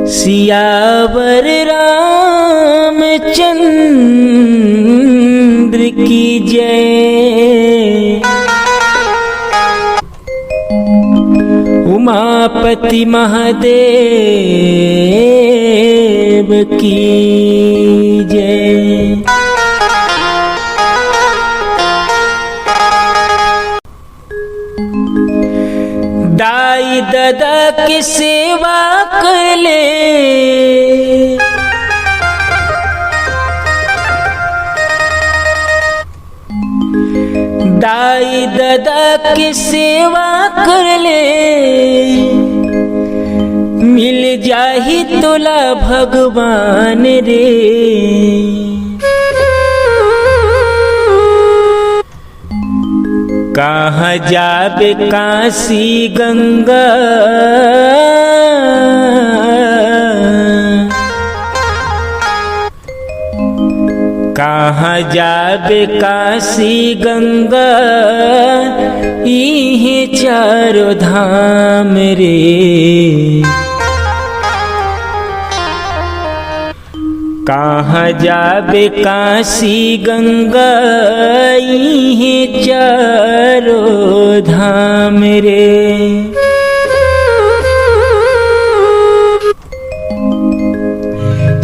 सियावर रामचंद्र की जय। उमापति महादेव की जय। दाई दादा की सेवा कर ले, दाई दादा की सेवा कर ले, मिल जाही तोला भगवान रे। कहाँ जाबे काशी गंगा, कहाँ जाबे काशी गंगा, इहे चारों धाम रे। कहाँ जाबे काशी गंगा, इहे चारों धाम रे।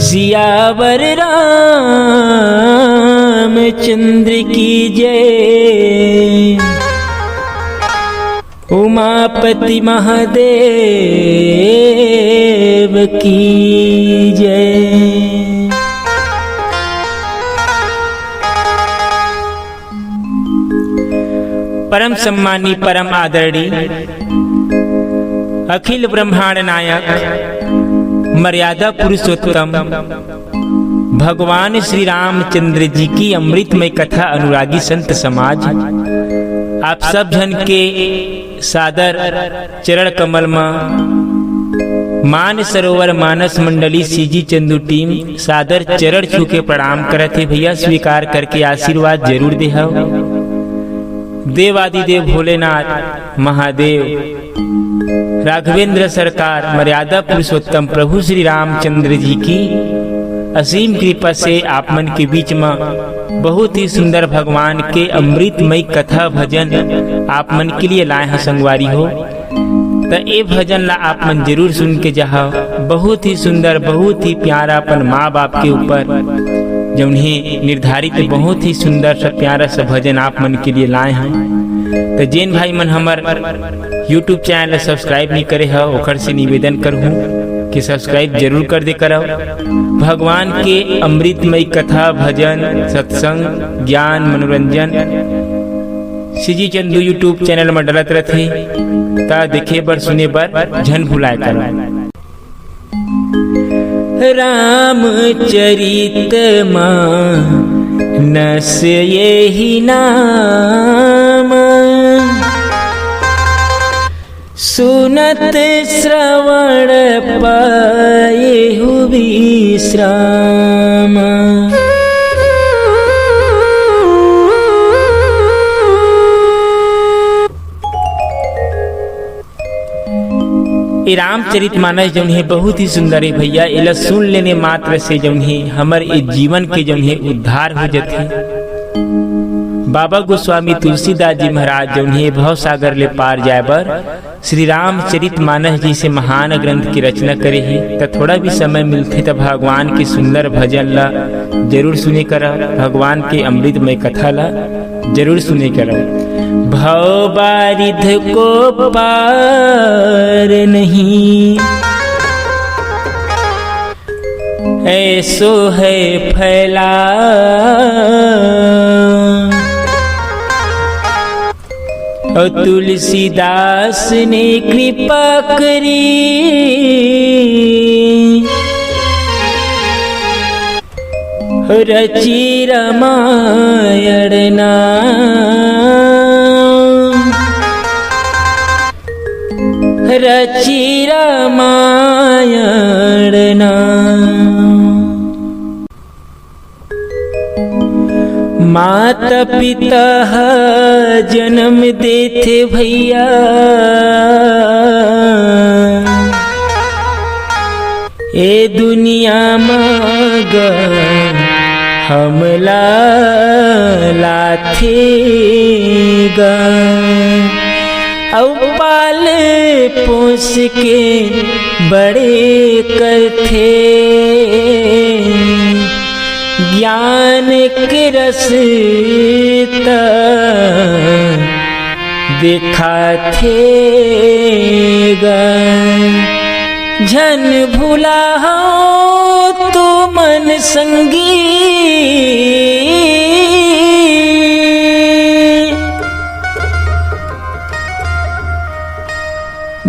सियावर रामचंद्र की जय। उमापति महादेव की जय। परम सम्मानी परम आदरणीय अखिल ब्रह्मांड नायक मर्यादा पुरुषोत्तम भगवान श्री रामचंद्र जी की अमृतमय कथा अनुरागी संत समाज आप सब जन के सादर चरण कमल में मान सरोवर मानस मंडली सीजी चंदू टीम सादर चरण छू के प्रणाम करते भैया। स्वीकार करके आशीर्वाद जरूर दे। देवादिदेव भोलेनाथ महादेव राघवेंद्र सरकार मर्यादा पुरुषोत्तम प्रभु श्री रामचंद्र जी की असीम कृपा से आप मन के बीच में बहुत ही सुंदर भगवान के अमृतमय कथा भजन आप मन के लिए लाए हैं संगवारी हो। तो ये भजन ला आप मन जरूर सुन के जाओ। बहुत ही सुंदर बहुत ही प्यारा अपन माँ बाप के ऊपर जो उन्हें निर्धारित बहुत ही सुंदर सा प्यारा सा भजन आप मन के लिए लाए हैं। तो जैन भाई मन हमार यूट्यूब चैनल सब्सक्राइब नहीं करे हो, ओखर से निवेदन करूँ कि सब्सक्राइब जरूर कर दे करो। भगवान के अमृतमय कथा भजन सत्संग ज्ञान मनोरंजन सीजी चंदू यूट्यूब चैनल में डलत रहते ता देखे बर सुने बर झन भुलाए करो। रामचरित मानस यही नाम, सुनत श्रवण पाए विश्राम। रामचरित मानस जो है बहुत ही सुंदर है भैया। इला सुन लेने मात्र से जो है हमारे जीवन के जो है उद्धार हो जाते। बाबा गोस्वामी तुलसीदास जी महाराज जो है भव सागर ले पार जाए बर श्री रामचरित मानस जी से महान ग्रंथ की रचना करे ही। तो थोड़ा भी समय मिलते तो भगवान के सुंदर भजन ला जरूर सुने करो, भगवान के अमृतमय कथा ला जरूर सुने करो। भव बारिध को पार नहीं, ऐसो है फैला और तुलसीदास ने कृपा करी, रची रामायण नाम, रची रामायण नाम। माता पिता जन्म देते भैया, ए दुनिया मग हमला लाथे गा औ पाल पोस के बड़े करथे ज्ञान के रसता दिखाथे गा झन भूला हो तो मन संगी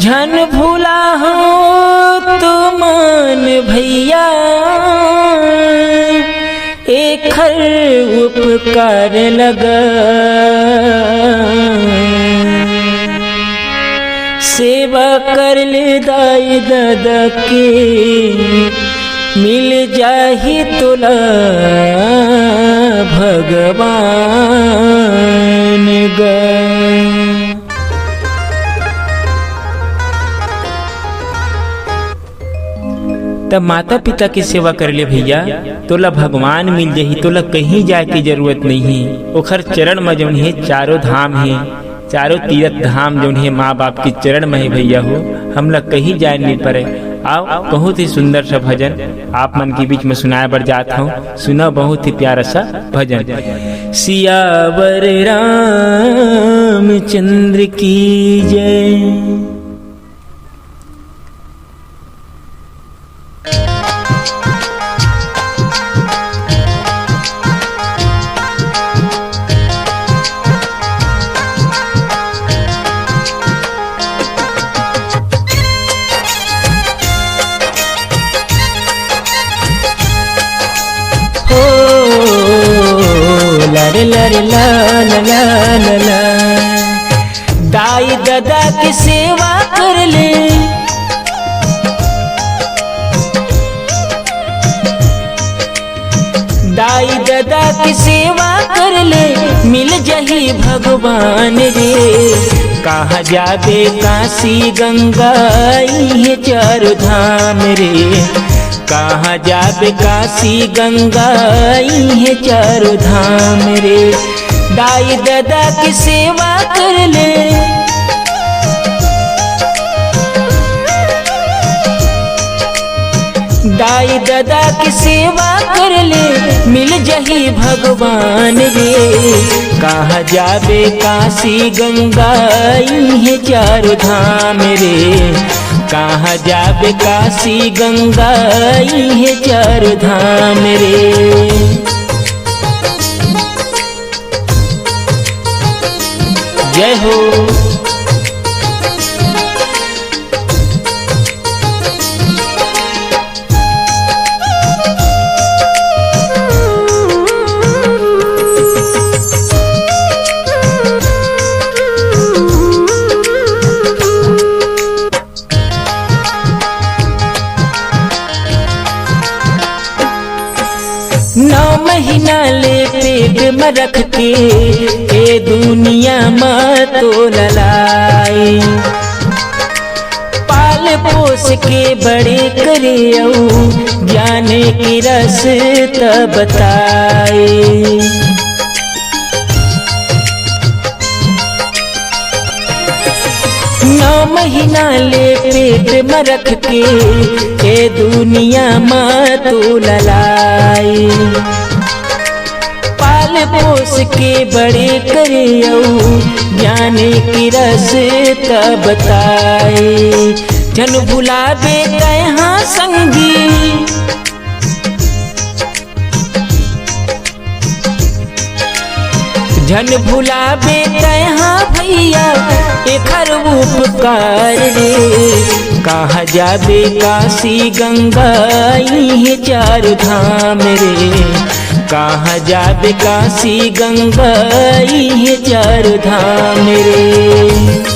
झन भूला हो तो मन भैया एक उपकार लगा सेवा कर ले दाई दादा के मिल जाही तोला भगवान गा तब माता पिता की सेवा कर ले भैया तोला भगवान मिल जाही तोला कहीं जाए की जरूरत नहीं ओखर चरण में जौन है चारों धाम है चारों तीर्थ धाम जौन है माँ बाप के चरण में है भैया हो हम लोग कहीं जाए नहीं पड़े। आओ बहुत ही सुंदर सा भजन आप मन के बीच में सुनाया बर जाता हूँ सुना बहुत ही प्यारा सा भजन। सियावर रामचंद्र की जय। ला दाई दादा की सेवा कर ले दाई दादा की सेवा कर ले मिल जाही भगवान रे कहाँ जाबे काशी गंगा ये चारों धाम रे कहाँ जाबे काशी गंगा ये चारों धाम रे दाई दादा की सेवा कर ले दाई दादा की सेवा कर ले मिल जाही भगवान रे कहाँ जाबे काशी गंगा ये चारों धाम रे कहाँ जाबे काशी गंगा ये चारों धाम रे। जय हो महीना ले पेट में रख के ए दुनिया में तो ललाई पाल पोस के बड़े करे जाने की रास्ता बताए 9 महीना ले पेट में रख के ए दुनिया में तो ललाई पोस के बड़े करे जाने की रास्ता बताए जन भुलाबे कहाँ संगी जन भुलाबे कहाँ भैया एकर उपकार रे कहाँ जाबे काशी गंगा ये चारों धाम रे कहाँ जाबे काशी गंगा ये चारों धाम रे।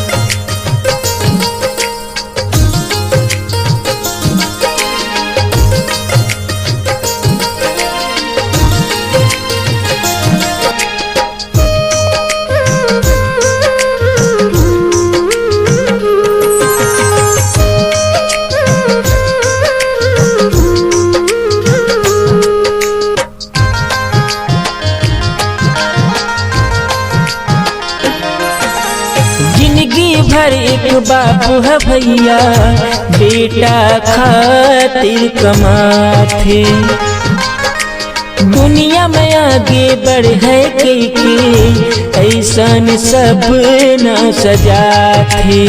बापू है भैया बेटा खातिर कमाथे। दुनिया में आगे बढ़ है के ऐसन सब न सजाथे।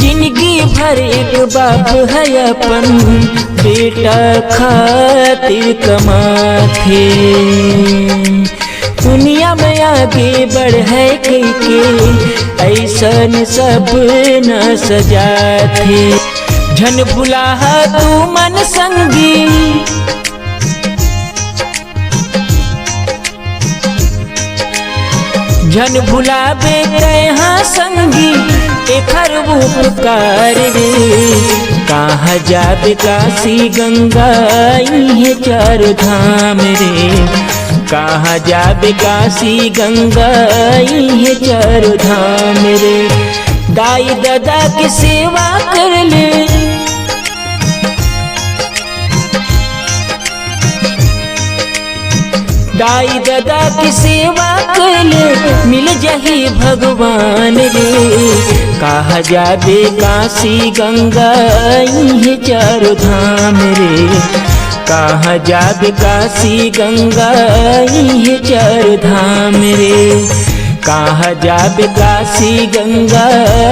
जिंदगी भर एक बाप है अपन बेटा खातिर कमाथे। दुनिया में आगे बढ़ है के ऐसन सब न सजाथे। झन भुला तू मन संगी झन भुलाबे कहाँ संगी एकर उपकार रे। कहाँ जाबे काशी गंगा ये चार धाम रे। कहाँ जाबे काशी गंगा ये चार धाम रे। दाई दादा की सेवा कर ले दाई दादा की सेवा कर ले मिल जाही भगवान रे। कहाँ जाबे काशी गंगा ये चारों धाम रे। कहाँ जाबे काशी गंगा ये चारों धाम रे। कहाँ जाबे काशी गंगा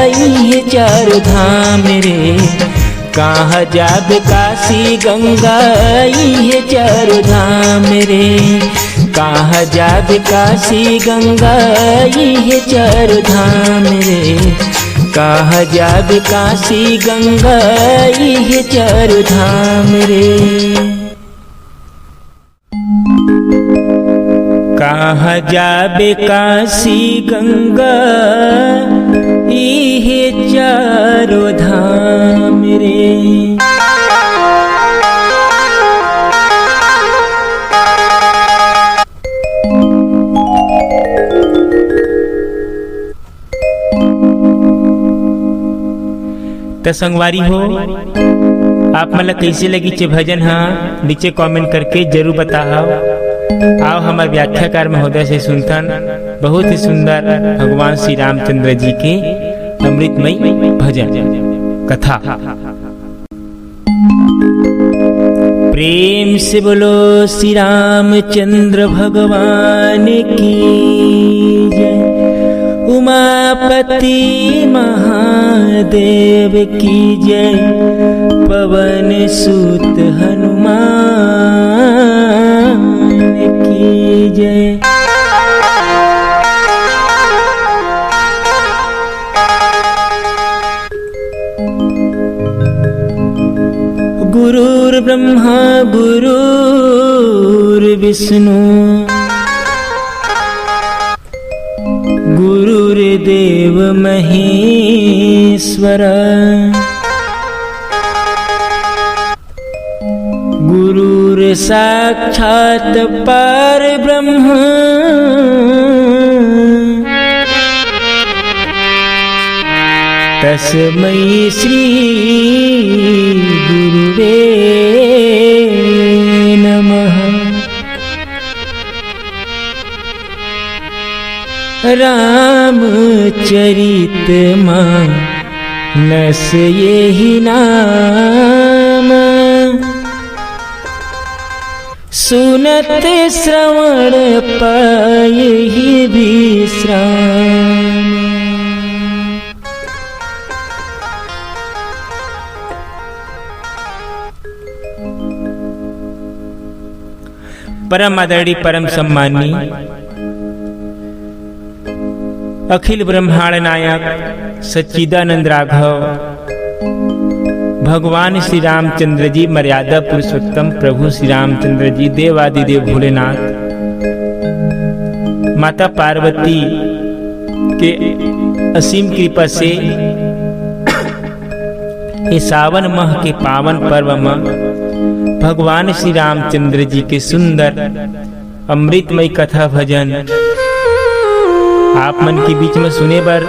ये चारों धाम रे। कहाँ जाबे काशी गंगा ये चारों धाम रे। कहाँ जाबे काशी गंगा ये चारों धाम रे। कहाँ जाबे काशी गंगा ये चारों धाम रे। कहाँ जाबे काशी गंगा ये चारों धाम रे। तो संगवारी हो आप मतलब कैसे लगी चे भजन हाँ नीचे कमेंट करके जरूर बताओ। आओ हमारे व्याख्याकार महोदय से सुनथन बहुत ही सुंदर भगवान श्री रामचंद्र जी के अमृतमयी भजन कथा। प्रेम से बोलो श्री रामचंद्र भगवान की जय। उमापति महादेव की जय। पवन सुत हनुमान की जय। गुरुर्ब्रह्मा गुरुर्विष्णु गुरुर्देव महेश्वर। गुरुर साक्षात् परब्रह्म तस्मै श्री गुरुवे नमः। रामचरित मानस यही नाम। सुनत श्रवण पाए ही विश्राम। परम आदरणीय परम सम्मानी अखिल ब्रह्मांड नायक सच्चिदानंद राघव भगवान श्री रामचंद्र जी मर्यादा पुरुषोत्तम प्रभु श्री रामचंद्र जी देवादिदेव भोलेनाथ माता पार्वती के असीम कृपा से ये सावन माह के पावन पर्व में भगवान श्री रामचंद्र जी के सुंदर अमृतमय कथा भजन आप मन के बीच में सुने बर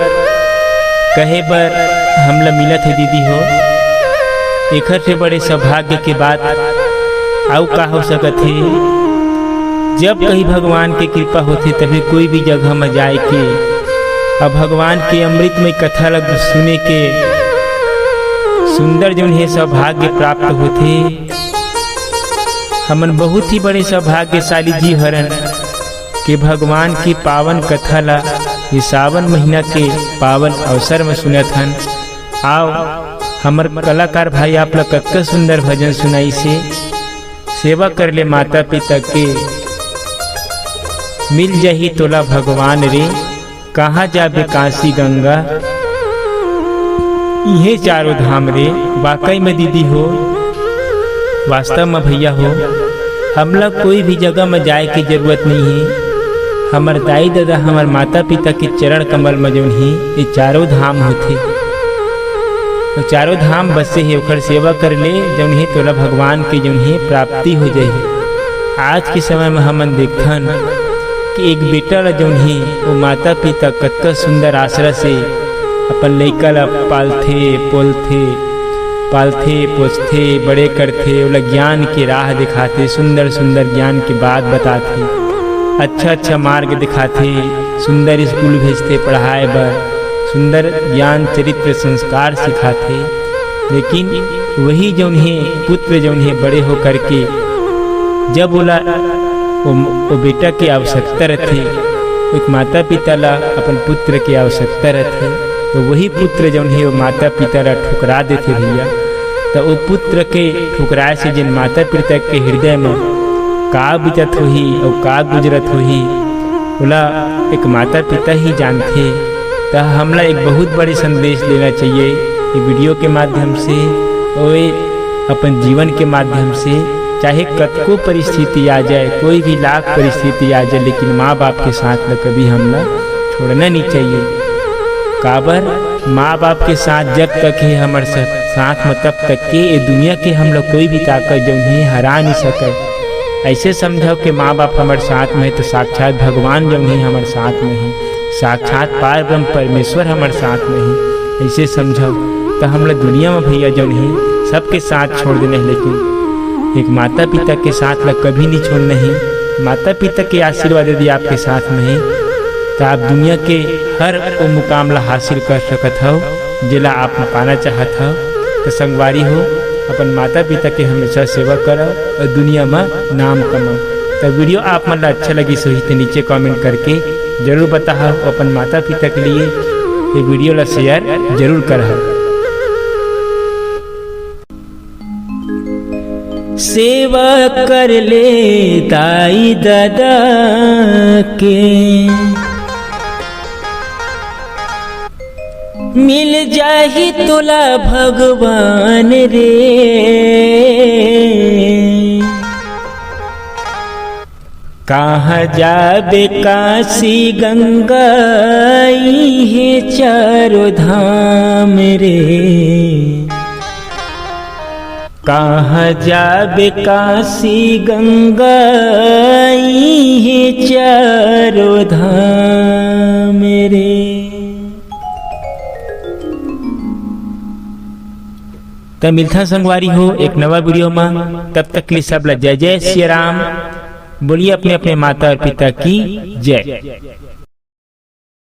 कहे बर हमला मिलत है दीदी हो। एकर से बड़े सौभाग्य के बात आउ का हो सकत है। जब कहीं भगवान की कृपा होती तभी कोई भी जगह में जाए के अब भगवान के अमृतमय कथा लग सुने के सुंदर जौन है सौभाग्य प्राप्त होते। हमन बहुत ही बड़े सौभाग्यशाली जीव हरन कि भगवान की पावन कथा ला ये सावन महीना के पावन अवसर में सुनत हन। आओ हमर कलाकार भाई आप लोग कतका सुंदर भजन सुनाई से सेवा कर ले माता पिता के मिल जाही तोला भगवान रे कहाँ जाबे काशी गंगा ये चारों धाम रे। वाकई में दीदी हो वास्तव में भैया हो हम लोग कोई भी जगह में जाए की जरूरत नहीं है। हमार दाई दादा हमार माता पिता के चरण कमल में जौन ही ये चारों धाम होते तो चारों धाम बसे है ओकर सेवा कर ले जौन ही तोला भगवान के जौन ही प्राप्ति हो जाए। आज के समय में हमन देखथन कि एक बेटा ला जौन ही वो माता पिता कतका सुंदर आश्रय से अपन लइका ला पालथे पोसथे बड़े करथे ओला ज्ञान की राह दिखाते सुंदर सुंदर ज्ञान की बात बताते अच्छा मार्ग दिखाते सुंदर स्कूल भेजते पढ़ाए बर सुंदर ज्ञान चरित्र संस्कार सिखाते। लेकिन वही जौन है पुत्र जौन है बड़े हो करके जब बोला वो बेटा की आवश्यकता रहती एक माता पिता ला अपन पुत्र की आवश्यकता रहती तो वही पुत्र जौन है वो माता पिता ला ठुकरा देते भैया। तो वो पुत्र के ठुकराए से जिन माता पिता के हृदय में का बीतत होही और का गुजरत होही बोला एक माता पिता ही जानते। तो हमला एक बहुत बड़ी संदेश लेना चाहिए ये वीडियो के माध्यम से और अपन जीवन के माध्यम से। चाहे कतको परिस्थिति आ जाए कोई भी लाख परिस्थिति आ जाए लेकिन माँ बाप के साथ में कभी हमला छोड़ना नहीं चाहिए। काबर माँ बाप के साथ जब तक है हमारे साथ में तब तक के ये दुनिया के हम लोग कोई भी ताकत जो नहीं हरा नहीं सके। ऐसे समझो कि माँ बाप हमारे साथ में है तो साक्षात भगवान जो नहीं हमारे साथ में है साक्षात पार ब्रह्म परमेश्वर हमारे साथ में है ऐसे समझो। तो हम लोग दुनिया में भैया जो नहीं सबके साथ छोड़ देने लेकिन एक माता पिता के साथ लग कभी नहीं छोड़ना है। माता पिता के आशीर्वाद यदि आपके साथ में है तो आप दुनिया के हर वो मुकाम ला हासिल कर सकत हो जिला आप पाना चाहत हो। तो संगवारी हो अपन माता पिता के हमेशा सेवा करो और दुनिया में नाम कमाओ। तो वीडियो आप मन अच्छा लगी सही तो नीचे कमेंट करके जरूर बताओ। अपन माता पिता के लिए ये वीडियो ला शेयर जरूर करो। सेवा कर ले दाई दादा के मिल जाही तोला भगवान रे कहाँ जाबे काशी गंगा है चारों धाम रे कहाँ जाबे काशी गंगा है चारों धाम रे। तो मिलता संगवारी हो एक नवा वीडियो में तब तक के लिए सब जय जय श्री राम बोलिए अपने अपने माता और पिता की जय।